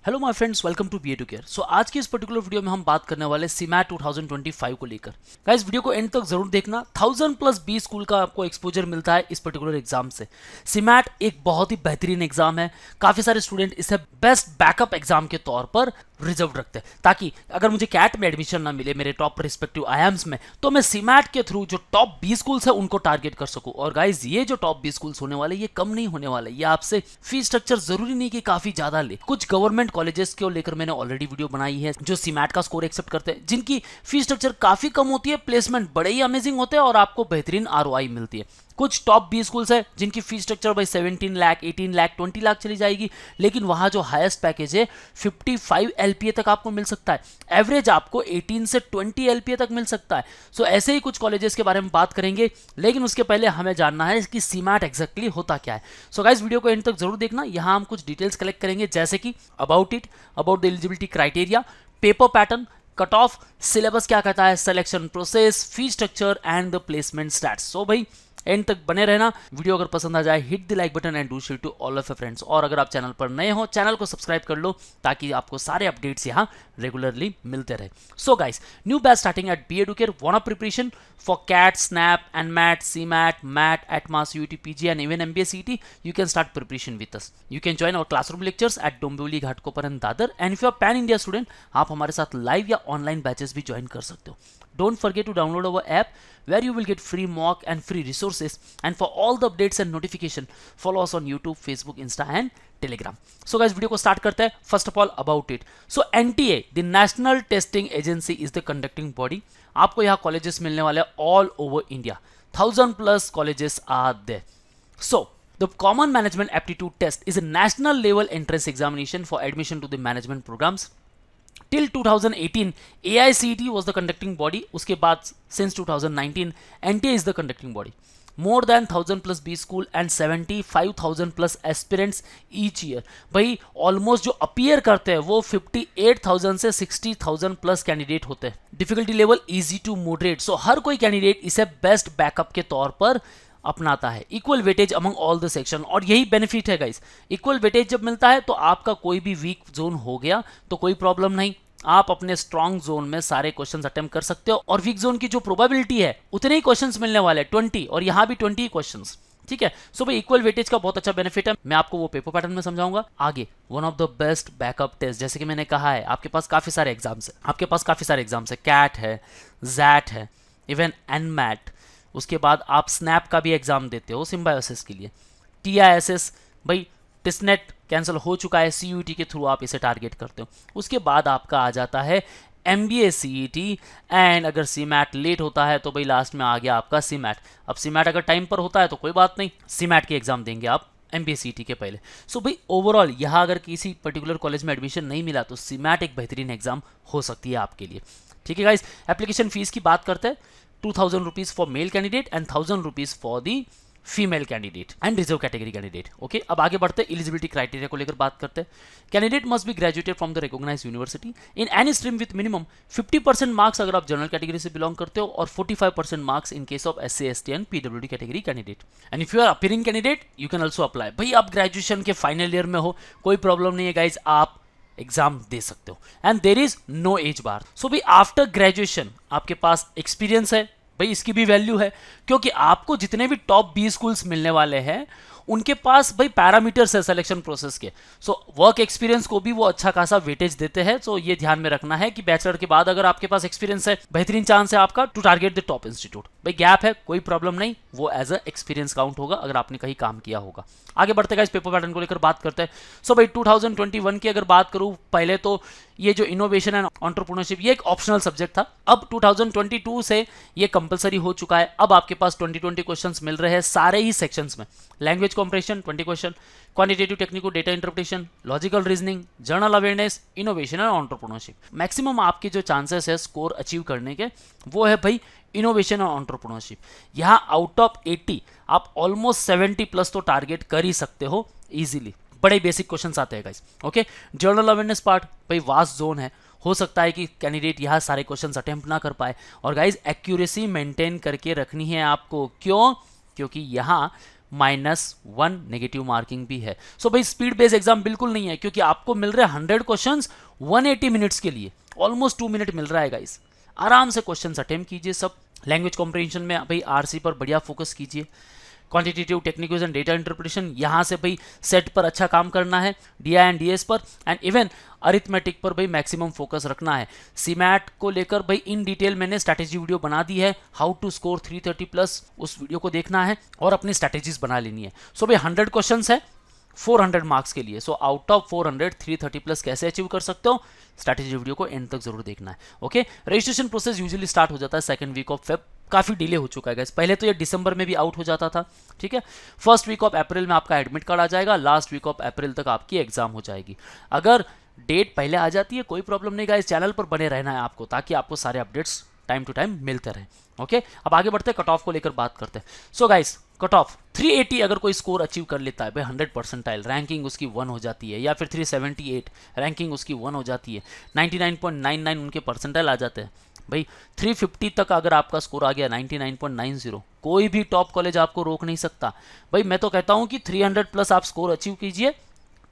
Hello my friends, welcome to B A to care. So आज की इस particular video में हम बात करने वाले सीमैट 2025 को लेकर। गाइस वीडियो को एंड तक जरूर देखना। 1000 प्लस बी स्कूल का आपको एक्सपोजर मिलता है इस पर्टिकुलर एग्जाम से। सीमैट एक बहुत ही बेहतरीन एग्जाम है। काफी सारे स्टूडेंट इसे बेस्ट बैकअप एग्जाम के तौर पर रिजर्व रखते हैं, ताकि अगर मुझे कैट में एडमिशन ना मिले मेरे टॉप रिस्पेक्टिव आईएम्स में, तो मैं सीमैट के थ्रू जो टॉप बी स्कूल्स है उनको टारगेट कर सकूं। और गाइज ये जो टॉप बी स्कूल्स होने वाले ये कम नहीं होने वाले। ये आपसे फीस स्ट्रक्चर जरूरी नहीं कि काफी ज्यादा ले। कुछ गवर्नमेंट कॉलेजेस को लेकर मैंने ऑलरेडी वीडियो बनाई है जो सीमैट का स्कोर एक्सेप्ट करते हैं, जिनकी फीस स्ट्रक्चर काफी कम होती है, प्लेसमेंट बड़े ही अमेजिंग होते हैं और आपको बेहतरीन आरओआई मिलती है। कुछ टॉप बी स्कूल्स है जिनकी फीस स्ट्रक्चर भाई 17 लाख, 18 लाख, 20 लाख चली जाएगी, लेकिन वहां जो हाईएस्ट पैकेज है 55 एलपीए तक आपको मिल सकता है। एवरेज आपको 18 से 20 एलपीए तक मिल सकता है। सो ऐसे ही कुछ कॉलेजेस के बारे में बात करेंगे, लेकिन उसके पहले हमें जानना है कि सीमैट एग्जैक्टली होता क्या है। सो गाइस वीडियो को एंड तक जरूर देखना। यहां हम कुछ डिटेल्स कलेक्ट करेंगे, जैसे कि about it, about the eligibility criteria, paper pattern, cut off, syllabus क्या कहता है, selection process, fee structure and the placement stats. So भाई एंड तक बने रहना। वीडियो अगर पसंद आ जाए hit the like button and do share to all of your friends. और अगर आप चैनल पर नए हो, चैनल को सब्सक्राइब कर लो ताकि आपको सारे अपडेट्स यहाँ रेगुलरली मिलते रहे। So guys, new batch starting at B Educare. Want a preparation for CAT, SNAP, NMAT, CMAT, MAT, ATMA, UT, PG and even MBA CET? You can start preparation with us. You can join our classroom lectures at Dombivli, Ghatkopar and Dadar. And if you are pan India student, आप हमारे साथ live या online batches भी join कर सकते हो। Don't forget to download our app where you will get free mock and free resources. And for all the updates and notification, follow us on YouTube, Facebook, Insta and Telegram. So guys, video को start करते हैं। First of all about it. So NTA, the national testing agency, is the conducting body. आपको यहाँ colleges मिलने वाले all over India. 1000 plus colleges are there. So the Common Management Aptitude Test is a national level entrance examination for admission to the management programs. Till 2018 AICTE was the conducting body. उसके बाद since 2019 NTA is the conducting body. More than 1000 plus B school and 75,000 plus aspirants each year. भाई almost जो appear करते हैं वो 58,000 से 60,000 plus candidate होते हैं। Difficulty level easy to moderate. So हर कोई कैंडिडेट इसे बेस्ट बैकअप के तौर पर अपनाता है। Equal weightage among all the section, और यही बेनिफिट है गाइस। इक्वल वेटेज जब मिलता है तो आपका कोई भी वीक जोन हो गया तो कोई प्रॉब्लम नहीं, आप अपने स्ट्रॉन्ग जोन में सारे क्वेश्चंस अटेम्प्ट कर सकते हो। और वीक जोन की जो प्रोबेबिलिटी है उतने ही क्वेश्चंस मिलने वाले हैं, 20, और यहाँ भी 20 ही क्वेश्चंस। ठीक है। सो भाई इक्वल वेटेज का बहुत अच्छा बेनिफिट है। मैं आपको वो पेपर पैटर्न में समझाऊंगा आगे। One of the best backup test, जैसे कि मैंने कहा है, आपके पास काफी सारे एग्जाम्स है। आपके पास काफी सारे एग्जाम्स है, कैट है, जैट है, इवन एनमैट। उसके बाद आप स्नैप का भी एग्जाम देते हो सिम्बायोसिस के लिए। TISS, भाई टिसनेट कैंसिल हो चुका है, CUET के थ्रू आप इसे टारगेट करते हो। उसके बाद आपका आ जाता है MBA CET, एंड अगर CMAT लेट होता है तो भाई लास्ट में आ गया आपका CMAT। अब CMAT अगर टाइम पर होता है तो कोई बात नहीं, CMAT के एग्जाम देंगे आप MBA CET के पहले। सो भाई ओवरऑल यहाँ अगर किसी पर्टिकुलर कॉलेज में एडमिशन नहीं मिला तो CMAT एक बेहतरीन एग्जाम हो सकती है आपके लिए। ठीक है गाइस, एप्लीकेशन फीस की बात करते हैं। 2000 rupees for male candidate and 1000 rupees for the female candidate and reserve category candidate. Okay, अब आगे बढ़ते हैं, एलिजिबिलिटी क्राइटेरिया को लेकर बात करते हैं। Candidate must be graduated from the recognised university in any stream with minimum 50% marks अगर आप जनरल कैटेगरी से बिलोंग करते हो, और 45% marks in case of SC ST and PWD category candidate. And if you are appearing candidate you can also apply. भाई आप graduation के final year में हो, कोई प्रॉब्लम नहीं है गाइज, आप एग्जाम दे सकते हो। And there is no age bar. So भाई आफ्टर ग्रेजुएशन आपके पास एक्सपीरियंस है, भाई इसकी भी वैल्यू है, क्योंकि आपको जितने भी टॉप बी स्कूल्स मिलने वाले हैं उनके पास भाई पैरामीटर्स है सिलेक्शन प्रोसेस के। सो वर्क एक्सपीरियंस को भी वो अच्छा खासा वेटेज देते हैं। सो ये ध्यान में रखना है कि बैचलर के बाद अगर आपके पास एक्सपीरियंस है, बेहतरीन चांस है आपका to target the top institute. भाई गैप है कोई प्रॉब्लम नहीं, वो एज अ एक्सपीरियंस काउंट होगा अगर आपने कहीं काम किया होगा। आगे बढ़ते हैं, इस पेपर पैटर्न को लेकर बात करते हैं। सो भाई 2021 की अगर बात करूं, पहले तो ये जो इनोवेशन एंड एंटरप्रेन्योरशिप ये एक ऑप्शनल सब्जेक्ट था। अब 2022 से ये कंपलसरी हो चुका है। अब आपके पास 20 क्वेश्चंस मिल रहे हैं सारे ही सेक्शंस में। Language comprehension 20 question, quantitative techniques data interpretation, logical reasoning, general awareness, innovation and entrepreneurship. Maximum आपके जो चांसेस है स्कोर अचीव करने के वो है भाई इनोवेशन और एंटरप्रेन्योरशिप। यहाँ आउट ऑफ 80 आप ऑलमोस्ट 70 प्लस तो टारगेट कर ही सकते हो इजीली। बड़े बेसिक क्वेश्चंस आते हैं guys. Okay, journal awareness part भाई वास्ट जोन है, हो सकता है कि कैंडिडेट यहाँ सारे क्वेश्चंस अटेम्प्ट ना कर पाए। और गाइस एक्यूरेसी मेंटेन करके रखनी है आपको। क्यों? क्योंकि यहाँ -1 नेगेटिव मार्किंग भी है। सो भाई स्पीड बेस्ड एग्जाम बिल्कुल नहीं है, क्योंकि आपको मिल रहे हैं 100 क्वेश्चंस 180 मिनट्स के लिए, ऑलमोस्ट 2 मिनट मिल रहा है गाइस। आराम से क्वेश्चन अटेम्प्ट कीजिए सब। लैंग्वेज कॉम्प्रिहेंशन में भाई आरसी पर बढ़िया फोकस कीजिए। Quantitative technicals and data interpretation यहाँ से भाई सेट पर अच्छा काम करना है, डीआई एंड डीएस पर, एंड इवन अरिथमेटिक पर भाई मैक्सिमम फोकस रखना है। सीमैट को लेकर भाई इन डिटेल मैंने स्ट्रैटेजी वीडियो बना दी है, हाउ टू स्कोर 330 प्लस, उस वीडियो को देखना है और अपनी स्ट्रैटेजीज बना लेनी है। सो भाई 100 क्वेश्चंस है 400 मार्क्स के लिए। सो आउट ऑफ 400 330 प्लस कैसे अचीव कर सकते हो, स्ट्रैटेजी वीडियो को एंड तक जरूर देखना है। Okay, registration process usually start हो जाता है सेकंड वीक ऑफ फेब, काफी डिले हो चुका है गाइस, पहले तो ये दिसंबर में भी आउट हो जाता था, ठीक है। फर्स्ट वीक ऑफ अप्रैल में आपका एडमिट कार्ड आ जाएगा, लास्ट वीक ऑफ अप्रैल तक आपकी एग्जाम हो जाएगी। अगर डेट पहले आ जाती है कोई प्रॉब्लम नहीं गाइस, चैनल पर बने रहना है आपको, ताकि आपको सारे अपडेट्स टाइम टू टाइम मिलते रहे। ओके, अब आगे बढ़ते हैं, कट ऑफ को लेकर बात करते हैं। सो गाइस कट ऑफ 380 अगर कोई स्कोर अचीव कर लेता है भाई 100 परसेंटाइल, रैंकिंग उसकी 1 हो जाती है, या फिर 378 रैंकिंग उसकी 1 हो जाती है, 99.99 उनके परसेंटाइल आ जाते हैं भाई। 350 तक अगर आपका स्कोर आ गया 99.90, कोई भी टॉप कॉलेज आपको रोक नहीं सकता भाई। मैं तो कहता हूं कि 300 प्लस आप स्कोर अचीव कीजिए,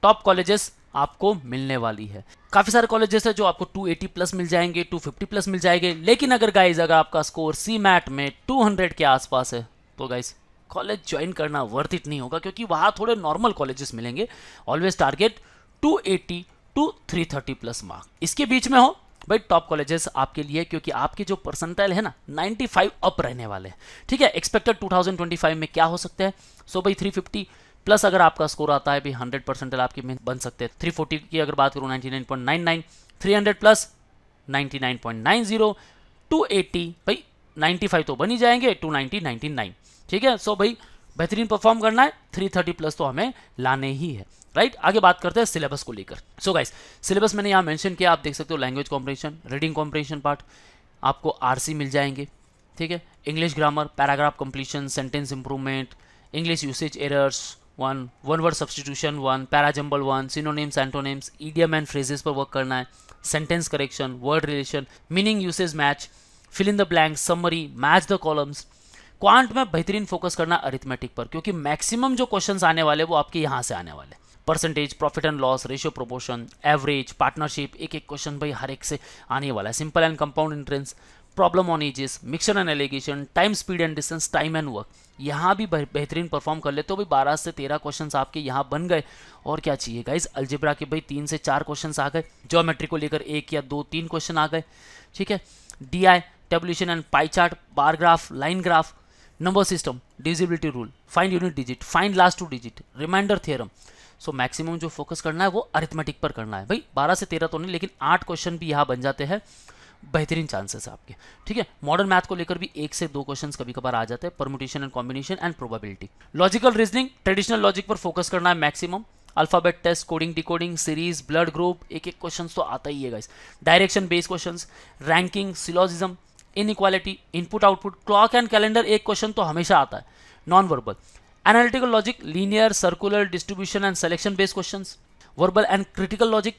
टॉप कॉलेजेस आपको मिलने वाली है। काफी सारे कॉलेजेस है जो आपको 280 प्लस मिल जाएंगे, 250 प्लस मिल जाएंगे, लेकिन अगर गाइज अगर आपका स्कोर सीमैट में 200 के आसपास है तो गाइज कॉलेज ज्वाइन करना वर्थ इट नहीं होगा, क्योंकि वहां थोड़े नॉर्मल कॉलेजेस मिलेंगे। Always target 280 to 330 plus mark, इसके बीच में हो भाई टॉप कॉलेजेस आपके लिए, क्योंकि आपके जो परसेंटाइल है ना 95 अप रहने वाले हैं, ठीक है। एक्सपेक्टेड 2025 में क्या हो सकते हैं, सो भाई 350 प्लस अगर आपका स्कोर आता है भाई 100 परसेंटाइल आपके में बन सकते हैं। 340 की अगर बात करूँ 99.99, 300 प्लस 99.90, 280 भाई 95 तो बन ही जाएंगे, 290 99, ठीक है। सो भाई बेहतरीन परफॉर्म करना है, 330 प्लस तो हमें लाने ही है, राइट। आगे बात करते हैं सिलेबस को लेकर। सो गाइस सिलेबस मैंने यहाँ मेंशन किया, आप देख सकते हो language comprehension, reading comprehension part, आपको आरसी मिल जाएंगे, ठीक है। English grammar, paragraph completion, sentence improvement, English usage errors 1, one word substitution 1, parajumble 1, synonyms antonyms, idiom and phrases पर वर्क करना है, sentence correction, word relation, meaning usage match, fill in the blank, summary, match the columns. Quant में बेहतरीन focus करना arithmetic पर, क्योंकि maximum जो questions आने वाले वो आपके यहाँ से आने वाले। Percentage, profit and loss, ratio proportion, average, partnership, एक एक क्वेश्चन भाई हर एक से आने वाला है। Simple and compound entrance, problem on edges, mixture and allegation, time, speed and distance, time and work, यहाँ भी बेहतरीन परफॉर्म कर ले तो भाई 12 से 13 क्वेश्चंस आपके यहाँ बन गए। और क्या चाहिए गाइस, अलजेब्रा के भाई 3 से 4 क्वेश्चंस आ गए, ज्योमेट्री को लेकर 1 या 2 3 क्वेश्चन आ गए, ठीक है। DI, tabulation and pie chart, bar graph, line graph, number system, divisibility rule, find unit digit, find last 2 digit, remainder theorem. So maximum जो फोकस करना है वो अरिथमेटिक पर करना है भाई। 12 से 13 तो नहीं, लेकिन 8 क्वेश्चन भी यहाँ बन जाते हैं, बेहतरीन चांसेस है आपके, ठीक है। मॉडर्न मैथ को लेकर भी 1 से 2 क्वेश्चंस कभी कभार आ जाते हैं, permutation and combination and probability. Logical reasoning, traditional logic पर फोकस करना है maximum. Alphabet test, coding, decoding, series, blood group, एक एक क्वेश्चन तो आता ही है guys. Direction based questions, ranking, syllogism, inequality, input output, clock and calendar, एक क्वेश्चन तो हमेशा आता है। Non verbal, analytical logic, linear, circular, distribution and selection based questions. Verbal and critical logic,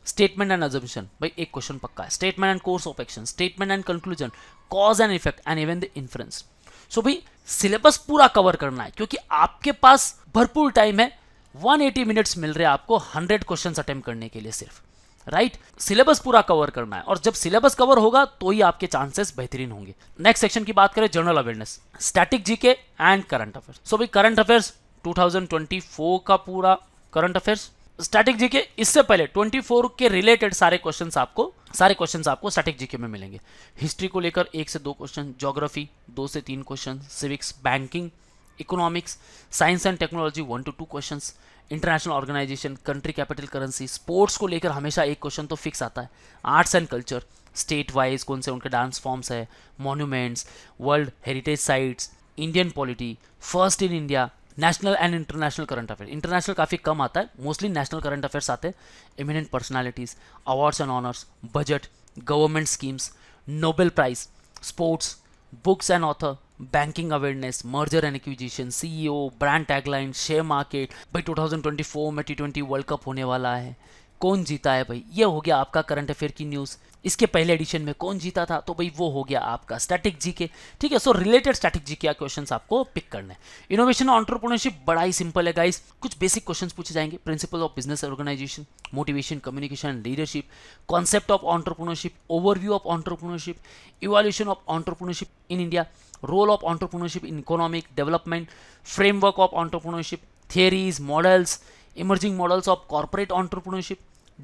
statement and assumption, भाई एक question पक्का है। Statement and course of action, statement and conclusion, cause and effect and even the inference. So भाई syllabus पूरा cover करना है, क्योंकि आपके पास भरपूर टाइम है, 180 मिनट्स मिल रहे हैं आपको 100 क्वेश्चन अटेम्प्ट करने के लिए सिर्फ, राइट। सिलेबस पूरा कवर करना है, और जब सिलेबस कवर होगा तो ही आपके चांसेस बेहतरीन होंगे। नेक्स्ट सेक्शन की बात करें, general awareness, static GK and current affairs. So भाई करंट अफेयर्स 2024 का पूरा करंट अफेयर्स, स्टैटिक जीके इससे पहले 24 के रिलेटेड सारे क्वेश्चंस आपको स्टैटिक जीके में मिलेंगे। हिस्ट्री को लेकर 1 से 2 क्वेश्चन, ज्योग्राफी 2 से 3 question, civics, banking, economics, science and technology 1 to 2 questions, international organisation, country capital currency, sports को लेकर हमेशा एक क्वेश्चन तो फिक्स आता है। Arts and culture, state wise कौन से उनके डांस फॉर्म्स है, monuments, world heritage sites, Indian polity, first in India, national and international current affair. International काफ़ी कम आता है, मोस्टली नेशनल करंट अफेयर्स आते हैं। Eminent personalities, awards and honours, budget, government schemes, Nobel prize, sports, books and author, banking awareness, merger and acquisition, CEO, brand tagline, share market. भाई 2024 में T20 world cup होने वाला है, कौन जीता है भाई, ये हो गया आपका करंट अफेयर की न्यूज़। इसके पहले एडिशन में कौन जीता था, तो भाई वो हो गया आपका स्टैटिक जीके। ठीक है, सो रिलेटेड स्टैटिक जीके के क्वेश्चंस आपको पिक करने हैं। इनोवेशन और एंटरप्रेन्योरशिप बड़ा ही सिंपल है गाइस, कुछ बेसिक क्वेश्चंस पूछे जाएंगे। Principle of business organisation, motivation, communication, leadership, concept of entrepreneurship, overview of entrepreneurship, evolution of entrepreneurship in India, role of entrepreneurship in economic development, framework of entrepreneurship, theories, models, emerging models of corporate entrepreneurship,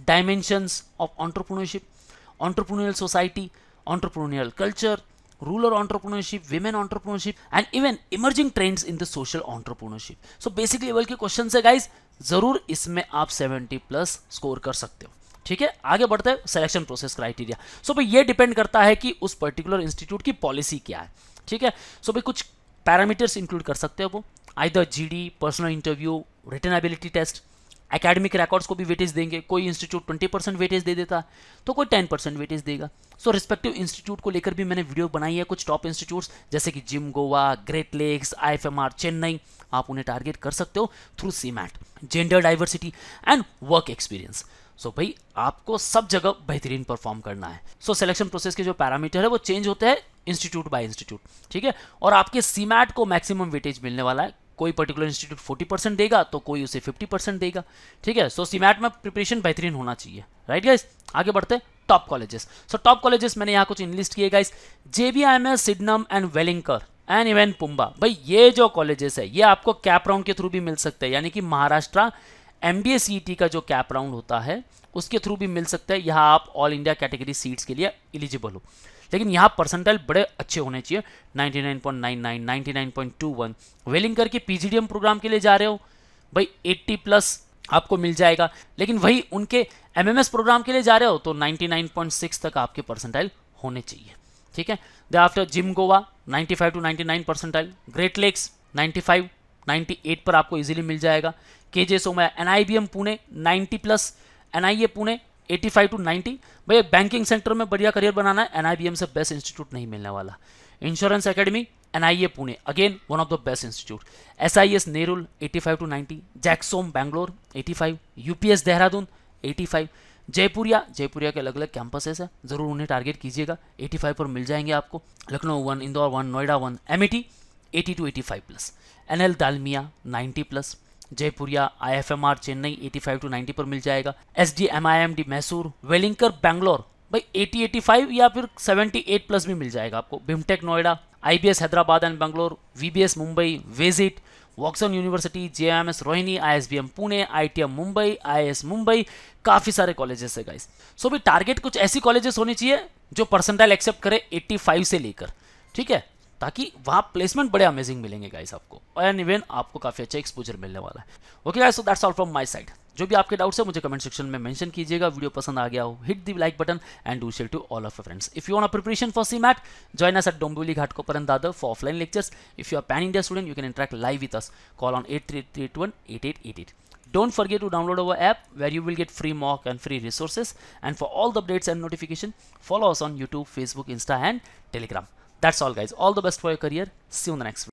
dimensions of entrepreneurship, entrepreneurial society, entrepreneurial culture, rural entrepreneurship, women entrepreneurship and even emerging trends in the social entrepreneurship. So basic level के question है guys, जरूर इसमें आप 70 plus score कर सकते हो। ठीक है, आगे बढ़ते हैं सिलेक्शन प्रोसेस क्राइटेरिया। सो भाई ये डिपेंड करता है कि उस पर्टिकुलर इंस्टीट्यूट की पॉलिसी क्या है। ठीक है, सो भाई कुछ पैरामीटर्स इंक्लूड कर सकते हो वो, either GD, personal interview, written ability test, academic records को भी वेटेज देंगे। कोई इंस्टीट्यूट 20% वेटेज दे देता है तो कोई 10% वेटेज देगा। सो रिस्पेक्टिव इंस्टीट्यूट को लेकर भी मैंने वीडियो बनाई है। कुछ टॉप इंस्टीट्यूट्स जैसे कि GIM Goa, Great Lakes, IFMR Chennai, आप उन्हें टारगेट कर सकते हो through CMAT. Gender diversity and work experience, so भाई आपको सब जगह बेहतरीन परफॉर्म करना है। सो सिलेक्शन प्रोसेस के जो पैरामीटर है वो चेंज होते हैं इंस्टीट्यूट बाय इंस्टीट्यूट। ठीक है, और आपके सीमैट को मैक्सिमम वेटेज मिलने वाला है। कोई पर्टिकुलर इंस्टीट्यूट 40% देगा तो कोई उसे 50% देगा। ठीक है, सो सीमैट में प्रिपरेशन बेहतरीन होना चाहिए। राइट गाइस, आगे बढ़ते हैं top colleges. So top colleges मैंने यहाँ कुछ इनलिस्ट किए guys, JBIMS, Sydenham and Welingkar and even PUMBA. भाई ये जो कॉलेजेस है ये आपको कैप राउंड के थ्रू भी मिल सकते हैं, यानी कि महाराष्ट्र MBA CET का जो कैप राउंड होता है उसके थ्रू भी मिल सकता है। यहाँ आप ऑल इंडिया कैटेगरी सीट्स के लिए एलिजिबल हो, लेकिन यहाँ परसेंटाइल बड़े अच्छे होने चाहिए, 99.99, 99.21। वेलिंकर के PGDM प्रोग्राम के लिए जा रहे हो भाई 80 प्लस आपको मिल जाएगा, लेकिन वही उनके MMS प्रोग्राम के लिए जा रहे हो तो 99.6 तक आपके परसेंटाइल होने चाहिए। ठीक है, they after GIM Goa 95 to 99 percentile, Great Lakes 95, 98 पर आपको इजीली मिल जाएगा। KJ Somaiya, NIBM Pune 90 plus, NIA Pune 85 to 90। भाई बैंकिंग सेक्टर में बढ़िया करियर बनाना है, NIBM से बेस्ट इंस्टीट्यूट नहीं मिलने वाला। Insurance academy NIA Pune, again one of the best institute. SIS Nerul 85 to 90, JAGSoM Bangalore 85, UPS Dehradun 85, Jaipuria के अलग अलग कैंपसेस है, जरूर उन्हें टारगेट कीजिएगा, 85 पर मिल जाएंगे आपको। Lucknow 1, Indore 1, Noida 1, MET 80 to 85 plus, NL Dalmia 90 plus, Jaipuria, IFMR Chennai 85 to 90 पर मिल जाएगा। SDMIMD मैसूर, वेलिंकर बैंगलोर भाई 80-85 या फिर 78 प्लस भी मिल जाएगा आपको। BIMTECH Noida, IBS Hyderabad and Bangalore, VBS Mumbai, visit, Woxsen university, JIMS Rohini, ISBM Pune, ITM Mumbai, IIS Mumbai, काफ़ी सारे कॉलेजेस है गाइस। सो भी टारगेट कुछ ऐसी कॉलेजेस होनी चाहिए जो परसेंटाइल एक्सेप्ट करे 85 से लेकर। ठीक है, ताकि वहाँ प्लेसमेंट बड़े अमेजिंग मिलेंगे गाइस आपको, और इवन आपको काफ़ी अच्छा एक्सपोजर मिलने वाला है। Okay guys, so that's all from my side. जो भी आपके डाउट्स है मुझे कमेंट सेक्शन में मेंशन कीजिएगा। वीडियो पसंद आ गया हो hit the like button and do share to all of your friends. If you want preparation for CMAT, join us at Dombivli Ghatkopar Dadar for offline lectures. If you are pan India student, you can interact live with us. Call on 83818888. Don't forget to download our app where you will get free mock and free resources. And for all the updates and notification, follow us on YouTube, Facebook, Insta and Telegram. That's all guys. All the best for your career. See you in the next video.